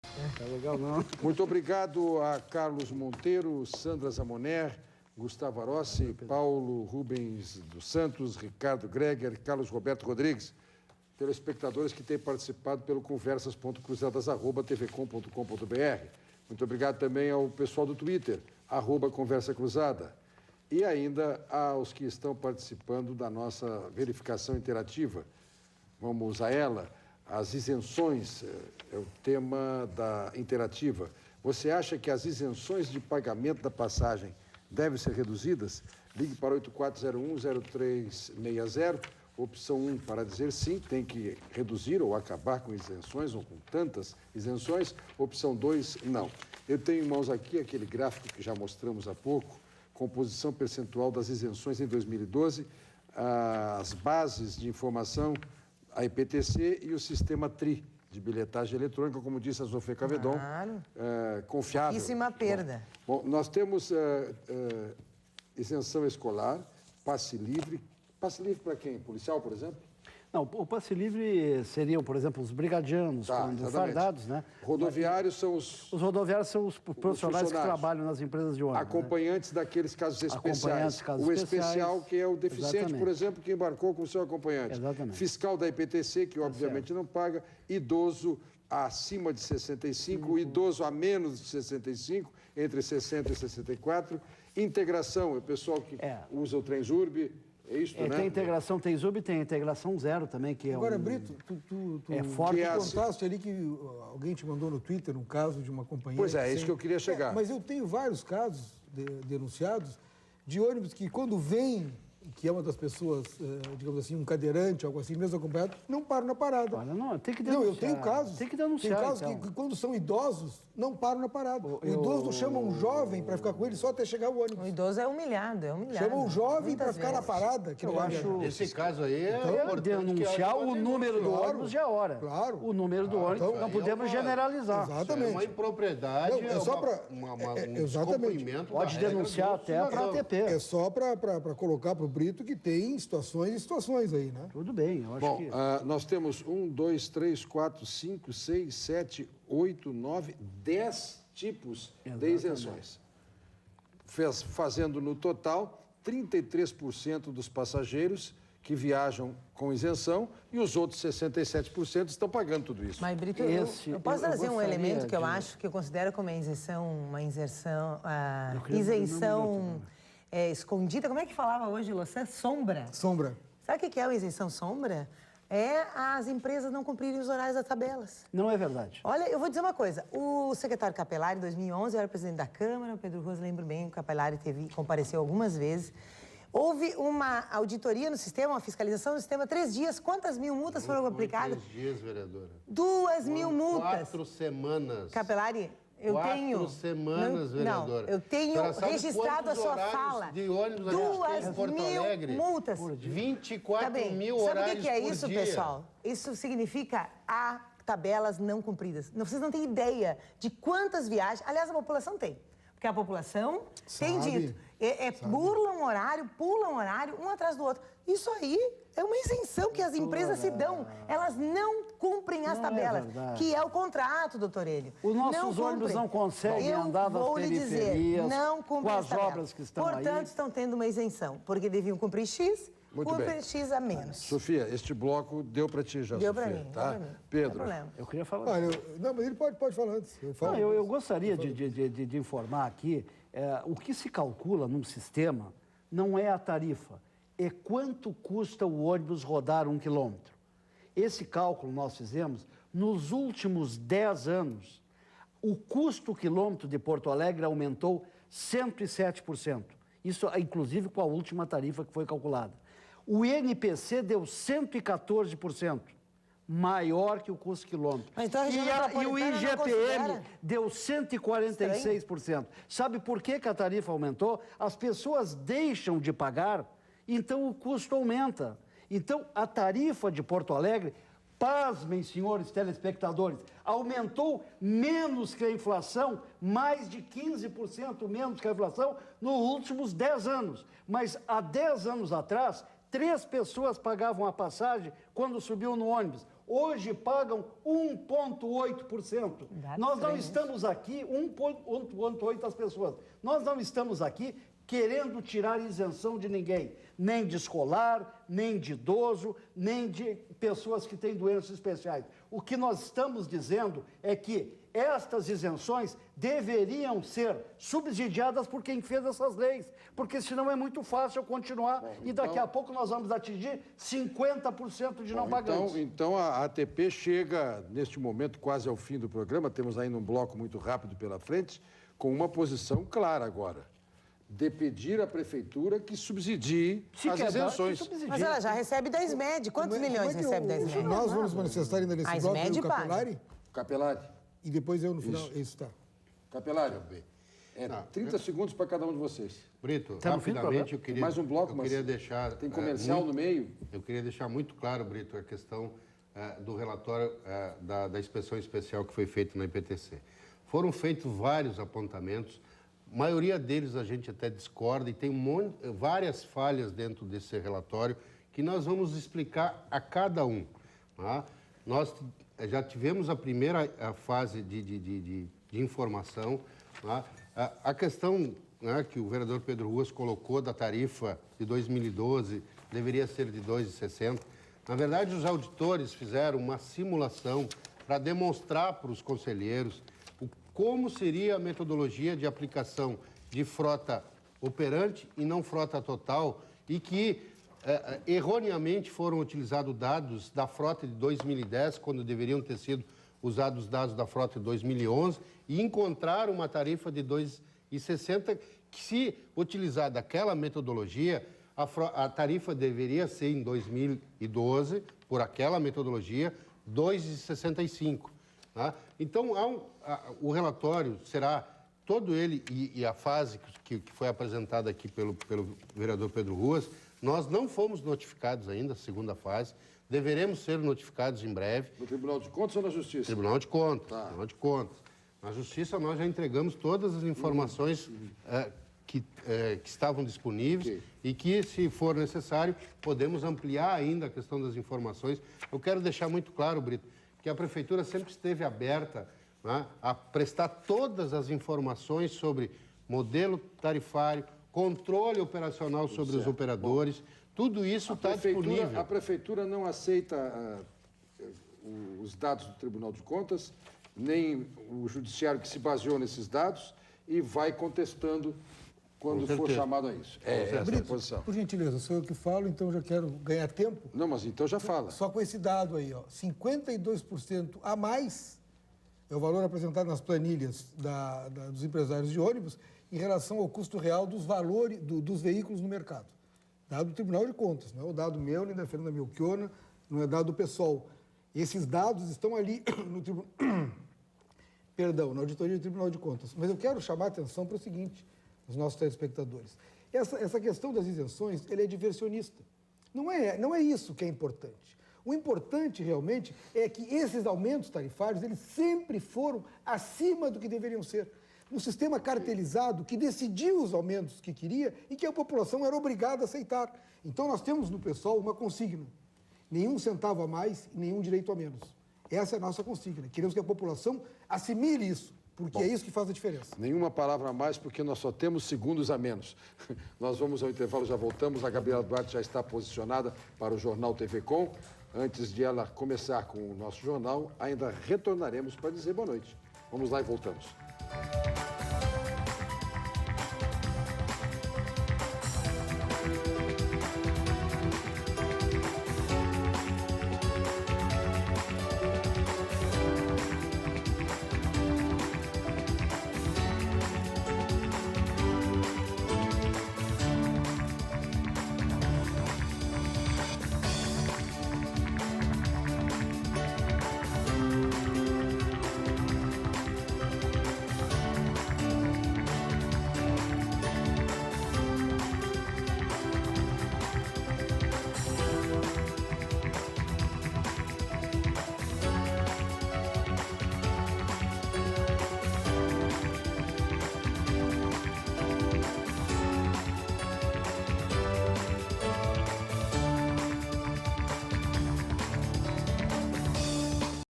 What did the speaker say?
Tá legal, não? Muito obrigado a Carlos Monteiro, Sandra Zamoner, Gustavo Arossi, Paulo Rubens dos Santos, Ricardo Greger, Carlos Roberto Rodrigues, telespectadores que têm participado pelo conversas.cruzadas@tvcom.com.br. Muito obrigado também ao pessoal do Twitter, @Conversa Cruzada. E ainda aos que estão participando da nossa verificação interativa. Vamos a ela. As isenções é o tema da interativa. Você acha que as isenções de pagamento da passagem devem ser reduzidas? Ligue para 8401-0360, opção 1 para dizer sim, tem que reduzir ou acabar com isenções ou com tantas isenções, opção 2, não. Eu tenho em mãos aqui aquele gráfico que já mostramos há pouco, composição percentual das isenções em 2012, as bases de informação, a IPTC e o sistema TRI, de bilhetagem eletrônica, como disse a Zofia Cavedon, Claro. Confiável. Pouquíssima perda. Bom, nós temos isenção escolar, passe livre para quem? Policial, por exemplo? Não, o passe livre seriam, por exemplo, os brigadianos, quando fardados, né? Rodoviários são os... Os rodoviários são os profissionais que trabalham nas empresas de ônibus. Acompanhantes, né? Daqueles casos especiais. Acompanhantes, casos o especiais, especial, que é o deficiente, exatamente. por exemplo, que embarcou com o seu acompanhante. Exatamente. Fiscal da IPTC, que obviamente não paga. Idoso acima de 65, idoso a menos de 65, entre 60 e 64. Integração, é o pessoal que usa o Transurb. É isso, né? Tem integração, tem Zub e tem integração zero também, que é Agora, Brito, tu é forte. contaste ali que alguém te mandou no Twitter um caso de uma companhia... Pois é isso que eu queria chegar. Mas eu tenho vários casos denunciados de ônibus que, quando vem, que é uma das pessoas, digamos assim, um cadeirante, algo assim, mesmo acompanhado, não param na parada. Olha, não, tem que denunciar. Não, eu tenho casos. Tem que denunciar, Tem casos então. que, quando são idosos, não param na parada. O idoso não chama um jovem para ficar com ele só até chegar o ônibus. O idoso é humilhado, é humilhado. Chama um jovem para ficar na parada. Que Eu acho... Esse caso aí é importante. Denunciar o número do ônibus já é hora. Claro. O número do ônibus, então, não podemos generalizar. Exatamente. É uma impropriedade, Não, é só pra- um exatamente. descumprimento Pode da regra denunciar do até para a cidadão. ATP. É só para colocar para o Brito que tem situações e situações aí, né? Tudo bem, eu acho Bom, que... nós temos 1, 2, 3, 4, 5, 6, 7, 8, 9, 10 tipos de isenções. Fazendo no total 33% dos passageiros que viajam com isenção e os outros 67% estão pagando tudo isso. Mas, Brito, eu posso trazer um elemento que eu acho, que eu considero como uma isenção escondida. Como é que falava hoje, Loçã? Sombra. Sombra. Sabe o que é uma isenção sombra? É as empresas não cumprirem os horários das tabelas. Não é verdade. Olha, eu vou dizer uma coisa. O secretário Capelari, em 2011, eu era presidente da Câmara, o Pedro Rosa, lembro bem, o Capelari compareceu algumas vezes. Houve uma auditoria no sistema, uma fiscalização no sistema, 3 dias. Quantas mil multas foram aplicadas? 3 dias, vereadora. 2.000 multas. 4 semanas. Capelari, eu 4 tenho... semanas, vereadora. Não, eu tenho registrado a sua fala. De ônibus em Porto 2.000 Alegre? multas. 24 Tá bem. mil Sabe horários o que é por isso, dia. pessoal? Isso significa tabelas não cumpridas. Vocês não têm ideia de quantas viagens... Aliás, a população tem. Porque a população tem dito. Burla um horário, pula um horário, um atrás do outro. Isso aí é uma isenção que as empresas se dão. Elas não cumprem as tabelas, que é o contrato, doutor Hélio. Os nossos ônibus não conseguem andar nas periferias não cumprem com as as tabelas. obras que estão Portanto, aí. estão tendo uma isenção, porque deviam cumprir X, Muito cumprem bem. X a menos. Sofia, este bloco deu para ti já, Deu Sofia, para mim, tá? deu pra mim. Pedro. Não tem problema. Eu queria falar... Olha, não, mas ele pode falar antes. Eu gostaria de informar aqui, o que se calcula num sistema não é a tarifa, é quanto custa o ônibus rodar 1 quilômetro. Esse cálculo nós fizemos nos últimos 10 anos. O custo quilômetro de Porto Alegre aumentou 107%. Isso, inclusive, com a última tarifa que foi calculada. O INPC deu 114%. Maior que o custo quilômetro. Mas então a região E o metropolitana não IGPM considera? deu 146%. Sabe por que a tarifa aumentou? As pessoas deixam de pagar, então o custo aumenta. Então, a tarifa de Porto Alegre, pasmem, senhores telespectadores, aumentou menos que a inflação, mais de 15% menos que a inflação nos últimos 10 anos. Mas há 10 anos atrás, 3 pessoas pagavam a passagem quando subiu no ônibus. Hoje pagam 1,8%. Nós não estamos aqui, 1,8% as pessoas. Nós não estamos aqui querendo tirar isenção de ninguém, nem de escolar, nem de idoso, nem de pessoas que têm doenças especiais. O que nós estamos dizendo é que estas isenções deveriam ser subsidiadas por quem fez essas leis, porque senão é muito fácil continuar e daqui a pouco nós vamos atingir 50% de não pagantes. Então a ATP chega, neste momento, quase ao fim do programa, temos ainda um bloco muito rápido pela frente, com uma posição clara agora, de pedir à Prefeitura que subsidie as isenções. Mas ela já recebe da SMED. Quantos milhões recebe da SMED? Nós vamos manifestar ainda nesse bloco o Capelari? Capelari. E depois eu no final. Isso tá. Capelari, 30 segundos para cada um de vocês. Brito, rapidamente eu queria... Mais um bloco, mas queria deixar... tem comercial no meio? Eu queria deixar muito claro, Brito, a questão do relatório da inspeção especial que foi feito na IPTC. Foram feitos vários apontamentos, a maioria deles a gente até discorda e tem várias falhas dentro desse relatório que nós vamos explicar a cada um. Tá? Nós já tivemos a primeira fase de informação. Tá? A questão, né, que o vereador Pedro Ruas colocou da tarifa de 2012 deveria ser de R$ 2,60. Na verdade, os auditores fizeram uma simulação para demonstrar para os conselheiros como seria a metodologia de aplicação de frota operante e não frota total e que erroneamente foram utilizados dados da frota de 2010, quando deveriam ter sido usados os dados da frota de 2011, e encontraram uma tarifa de R$ 2,60, que se utilizada aquela metodologia, a tarifa deveria ser em 2012, por aquela metodologia, R$ 2,65. Tá? Então, o relatório será todo ele e a fase que foi apresentada aqui pelo vereador Pedro Ruas. Nós não fomos notificados ainda, segunda fase, deveremos ser notificados em breve. No Tribunal de Contas ou na Justiça? Tribunal de Contas. Tá. Tribunal de Contas. Na Justiça nós já entregamos todas as informações que estavam disponíveis e que, se for necessário, podemos ampliar ainda a questão das informações. Eu quero deixar muito claro, Brito, que a Prefeitura sempre esteve aberta, né, a prestar todas as informações sobre modelo tarifário, controle operacional sobre os operadores, tudo isso está disponível. A Prefeitura não aceita os dados do Tribunal de Contas, nem o Judiciário que se baseou nesses dados, e vai contestando quando for chamado a isso. Essa é a posição. Por gentileza, sou eu que falo, então já quero ganhar tempo. Não, mas então já fala. Só com esse dado aí, ó, 52% a mais é o valor apresentado nas planilhas dos empresários de ônibus em relação ao custo real dos valores dos veículos no mercado. Dado do Tribunal de Contas, não é o dado meu, nem da Fernanda Melchiona, não é dado do PSOL. Esses dados estão ali na auditoria do Tribunal de Contas. Mas eu quero chamar a atenção para o seguinte, os nossos telespectadores. Essa questão das isenções, ele é diversionista. Não é isso que é importante. O importante, realmente, é que esses aumentos tarifários, eles sempre foram acima do que deveriam ser. Um sistema cartelizado que decidiu os aumentos que queria e que a população era obrigada a aceitar. Então, nós temos no PSOL uma consigna. Nenhum centavo a mais e nenhum direito a menos. Essa é a nossa consigna. Queremos que a população assimile isso, porque é isso que faz a diferença. Nenhuma palavra a mais, porque nós só temos segundos a menos. Nós vamos ao intervalo, já voltamos. A Gabriela Duarte já está posicionada para o Jornal TV Com. Antes de ela começar com o nosso jornal, ainda retornaremos para dizer boa noite. Vamos lá e voltamos.